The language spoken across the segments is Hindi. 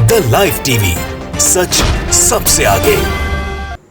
द लाइव टीवी, सच सबसे आगे।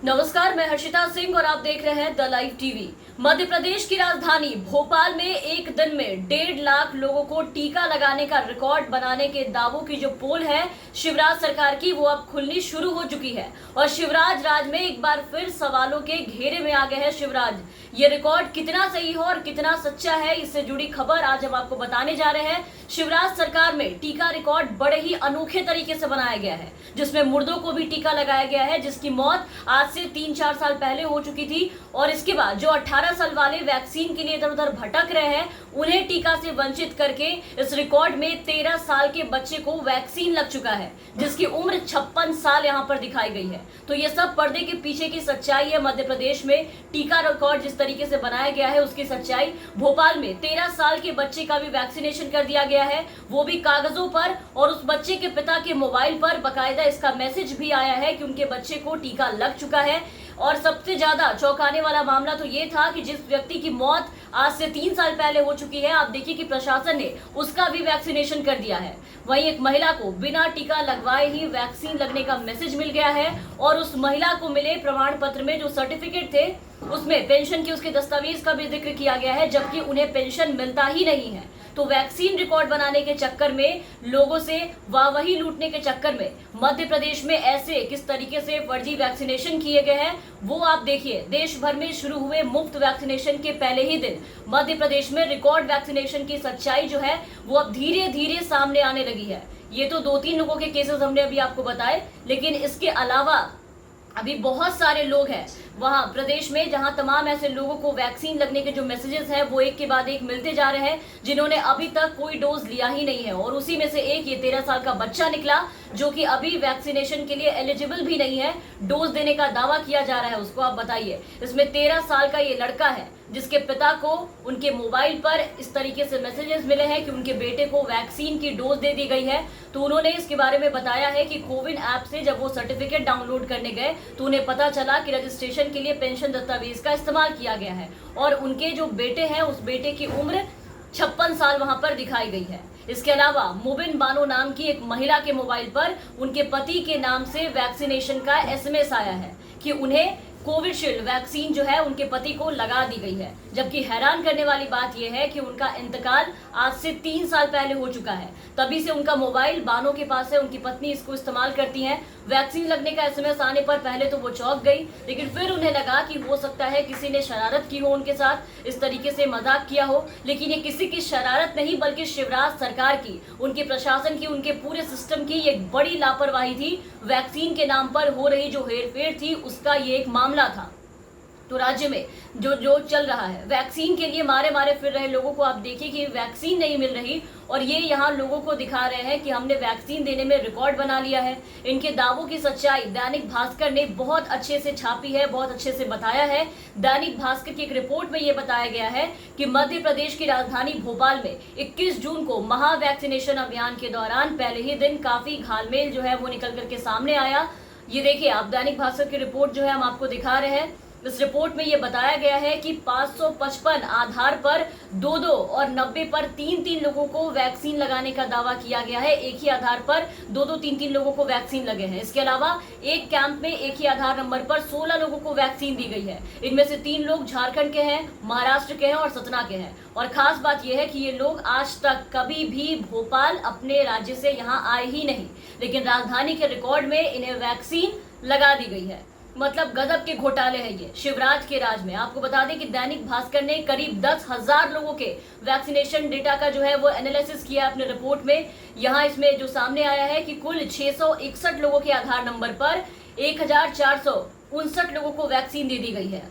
नमस्कार, मैं हर्षिता सिंह और आप देख रहे हैं the live TV. Madhya Pradesh की राजधानी भोपाल में एक दिन में 1.5 लाख लोगों को टीका लगाने का रिकॉर्ड बनाने के दावों की जो पोल है शिवराज सरकार की, वो अब खुलनी शुरू हो चुकी है और शिवराज राज में एक बार फिर सवालों के घेरे में आ गए हैं शिवराज। ये रिकॉर्ड कितना सही हो और कितना सच्चा है, इससे जुड़ी खबर आज हम आपको बताने जा रहे हैं। शिवराज सरकार में टीका रिकॉर्ड बड़े ही अनोखे तरीके से बनाया गया है, जिसमें मुर्दों को भी टीका लगाया गया है, जिसकी मौत आज से 3-4 साल पहले हो चुकी थी। और इसके बाद जो 18 साल वाले वैक्सीन के लिए इधर उधर भटक रहे हैं, उन्हें टीका से वंचित करके इस रिकॉर्ड में 13 साल के बच्चे को वैक्सीन लग चुका है, जिसकी उम्र 56 साल यहाँ पर दिखाई गई है। तो ये सब पर्दे के पीछे की सच्चाई है। मध्य प्रदेश में टीका रिकॉर्ड जिस तरीके से बनाया गया है, उसकी सच्चाई। भोपाल में 13 साल के बच्चे का भी वैक्सीनेशन कर दिया गया है, वो भी कागजों पर, और उस बच्चे के पिता के मोबाइल पर बाकायदा इसका मैसेज भी आया है कि उनके बच्चे को टीका लग चुका है। और सबसे ज्यादा चौंकाने वाला मामला तो ये था कि जिस व्यक्ति की मौत आज से 3 साल पहले हो चुकी है, आप देखिए कि प्रशासन ने उसका भी वैक्सीनेशन कर दिया है। वहीं एक महिला को बिना टीका लगवाए ही वैक्सीन लगने का मैसेज मिल गया है और उस महिला को मिले प्रमाण पत्र में जो सर्टिफिकेट थे, उसमें पेंशन की उसके दस्तावेज का भी जिक्र किया गया है, जबकि उन्हें पेंशन मिलता ही नहीं है। तो वैक्सीन रिकॉर्ड बनाने के चक्कर में, लोगों से वाहवाही लूटने के चक्कर में मध्य प्रदेश में ऐसे किस तरीके से फर्जी वैक्सीनेशन किए गए हैं, वो आप देखिए। देश भर में शुरू हुए मुफ्त वैक्सीनेशन के पहले ही दिन मध्य प्रदेश में रिकॉर्ड वैक्सीनेशन की सच्चाई जो है वो अब धीरे धीरे सामने आने लगी है। ये तो 2-3 लोगों के केसेस हमने अभी आपको बताए, लेकिन इसके अलावा अभी बहुत सारे लोग हैं वहां प्रदेश में, जहां तमाम ऐसे लोगों को वैक्सीन लगने के जो मैसेजेस हैं वो एक के बाद एक मिलते जा रहे हैं, जिन्होंने अभी तक कोई डोज लिया ही नहीं है। और उसी में से एक ये 13 साल का बच्चा निकला, जो कि अभी वैक्सीनेशन के लिए एलिजिबल भी नहीं है। डोज देने का दावा किया जा रहा है उसको। आप बताइए, इसमें 13 साल का ये लड़का है जिसके पिता को उनके मोबाइल पर इस तरीके से मैसेजेस मिले हैं कि उनके बेटे को वैक्सीन की डोज दे दी गई है। तो उन्होंने इसके बारे में बताया है कि कोविन ऐप से जब वो सर्टिफिकेट डाउनलोड करने गए तो उन्हें पता चला कि रजिस्ट्रेशन के लिए पेंशन दस्तावेज का इस्तेमाल किया गया है और उनके जो बेटे हैं उस बेटे की उम्र 56 साल वहां पर दिखाई गई है। इसके अलावा मुबिन बानो नाम की एक महिला के मोबाइल पर उनके पति के नाम से वैक्सीनेशन का एसएमएस आया है कि उन्हें कोविशील्ड वैक्सीन जो है उनके पति को लगा दी गई है। जबकि हैरान करने वाली बात यह है कि उनका इंतकाल आज से 3 साल पहले हो चुका है, तभी से उनका मोबाइल बानो के पास है, उनकी पत्नी इसको इस्तेमाल करती हैं। वैक्सीन लगने का एसएमएस आने पर पहले तो वो चौंक गई, लेकिन फिर उन्हें लगा कि हो सकता है किसी ने शरारत की हो, उनके साथ इस तरीके से मजाक किया हो। लेकिन ये किसी की शरारत नहीं, बल्कि शिवराज सरकार की, उनके प्रशासन की, उनके पूरे सिस्टम की एक बड़ी लापरवाही थी। वैक्सीन के नाम पर हो रही जो हेरफेर थी, उसका ये एक मामला था। तो राज्य में जो चल रहा है, वैक्सीन के लिए मारे मारे फिर रहे लोगों को आप देखिए कि वैक्सीन नहीं मिल रही और ये यहाँ लोगों को दिखा रहे हैं कि हमने वैक्सीन देने में रिकॉर्ड बना लिया है। इनके दावों की सच्चाई दैनिक भास्कर ने बहुत अच्छे से छापी है, बहुत अच्छे से बताया है। दैनिक भास्कर की एक रिपोर्ट में ये बताया गया है कि मध्य प्रदेश की राजधानी भोपाल में 21 जून को महा वैक्सीनेशन अभियान के दौरान पहले ही दिन काफी घालमेल जो है वो निकल करके सामने आया। ये देखिए आप, दैनिक भास्कर की रिपोर्ट जो है हम आपको दिखा रहे हैं। इस रिपोर्ट में यह बताया गया है कि 555 आधार पर 2-2 और 90 पर 3-3 लोगों को वैक्सीन लगाने का दावा किया गया है। एक ही आधार पर 2-2, 3-3 लोगों को वैक्सीन लगे हैं। इसके अलावा एक कैंप में एक ही आधार नंबर पर 16 लोगों को वैक्सीन दी गई है। इनमें से 3 लोग झारखंड के हैं, महाराष्ट्र के हैं और सतना के हैं। और खास बात यह है कि ये लोग आज तक कभी भी भोपाल अपने राज्य से यहाँ आए ही नहीं, लेकिन राजधानी के रिकॉर्ड में इन्हें वैक्सीन लगा दी गई है। मतलब गजब के घोटाले हैं ये शिवराज के राज में। आपको बता दें कि दैनिक भास्कर ने करीब 10,000 लोगों के वैक्सीनेशन डेटा का जो है वो एनालिसिस किया अपने रिपोर्ट में। यहाँ इसमें जो सामने आया है कि कुल 661 लोगों के आधार नंबर पर 1459 लोगों को वैक्सीन दे दी गई है।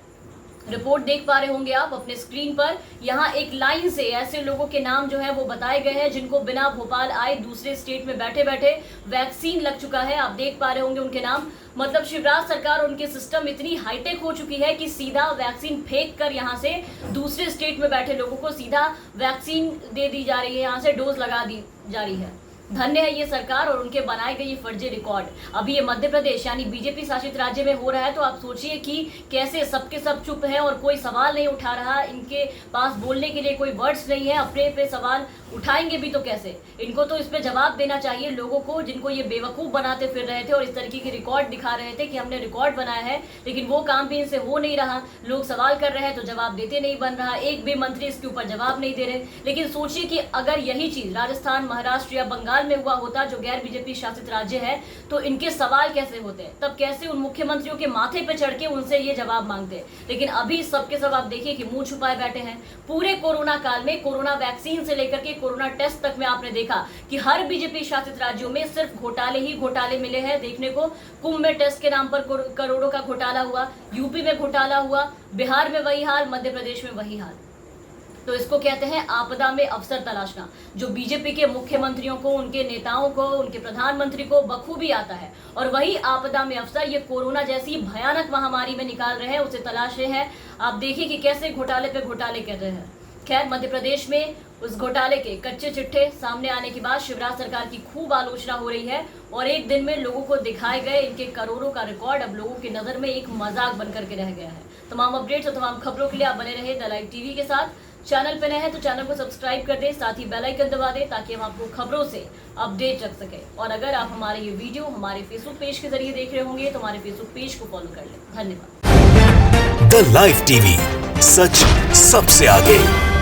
रिपोर्ट देख पा रहे होंगे आप अपने स्क्रीन पर। यहाँ एक लाइन से ऐसे लोगों के नाम जो है वो बताए गए हैं जिनको बिना भोपाल आए दूसरे स्टेट में बैठे बैठे वैक्सीन लग चुका है। आप देख पा रहे होंगे उनके नाम। मतलब शिवराज सरकार और उनके सिस्टम इतनी हाईटेक हो चुकी है कि सीधा वैक्सीन फेंक कर यहाँ से दूसरे स्टेट में बैठे लोगों को सीधा वैक्सीन दे दी जा रही है, यहाँ से डोज लगा दी जा रही है। धन्य है ये सरकार और उनके बनाए गए ये फर्जी रिकॉर्ड। अभी ये मध्य प्रदेश यानी बीजेपी शासित राज्य में हो रहा है, तो आप सोचिए कि कैसे सबके सब चुप है और कोई सवाल नहीं उठा रहा, इनके पास बोलने के लिए कोई वर्ड्स नहीं है, अपने पे सवाल उठाएंगे भी तो कैसे। इनको तो इस पे जवाब देना चाहिए लोगों को, जिनको ये बेवकूफ बनाते फिर रहे थे और इस तरीके की रिकॉर्ड दिखा रहे थे कि हमने रिकॉर्ड बनाया है, लेकिन वो काम भी इनसे हो नहीं रहा। लोग सवाल कर रहे हैं तो जवाब देते नहीं बन रहा, एक भी मंत्री इसके ऊपर जवाब नहीं दे रहे। लेकिन सोचिए कि अगर यही चीज राजस्थान, महाराष्ट्र या बंगाल में हुआ होता जो गैर बीजेपी शासित राज्य है, तो इनके सवाल कैसे होते, तब कैसे उन मुख्यमंत्रियों के माथे पे चढ़ के उनसे ये जवाब मांगते। लेकिन अभी सबके सब आप देखिए कि मुंह छुपाए बैठे हैं। पूरे कोरोना काल में कोरोना वैक्सीन से लेकर के कोरोना टेस्ट तक में आपने देखा कि हर बीजेपी शासित राज्यों में सिर्फ घोटाले ही घोटाले मिले हैं देखने को। कुंभ में टेस्ट के नाम पर करोड़ों का घोटाला हुआ, यूपी में घोटाला हुआ, बिहार में वही हाल, मध्य प्रदेश में वही हाल। तो इसको कहते हैं आपदा में अवसर तलाशना, जो बीजेपी के मुख्यमंत्रियों को, उनके नेताओं को, उनके प्रधानमंत्री को बखूबी आता है। और वही आपदा में अवसर ये कोरोना जैसी भयानक महामारी में निकाल रहे हैं, उसे तलाश रहे हैं। आप देखिए कि कैसे घोटाले पे घोटाले कर रहे हैं। खैर, मध्य प्रदेश में उस घोटाले के कच्चे चिट्ठे सामने आने के बाद शिवराज सरकार की खूब आलोचना हो रही है और एक दिन में लोगों को दिखाए गए इनके करोड़ों का रिकॉर्ड अब लोगों की नजर में एक मजाक बनकर के रह गया है। तमाम अपडेट्स और तमाम खबरों के लिए आप बने रहे द लाइव टीवी के साथ। चैनल पे नए हैं तो चैनल को सब्सक्राइब कर दें, साथ ही बेल आइकन दबा दें ताकि हम आपको खबरों से अपडेट रख सके। और अगर आप हमारे ये वीडियो हमारे फेसबुक पेज के जरिए देख रहे होंगे तो हमारे फेसबुक पेज को फॉलो कर लें। धन्यवाद। द लाइव टीवी, सच सबसे आगे।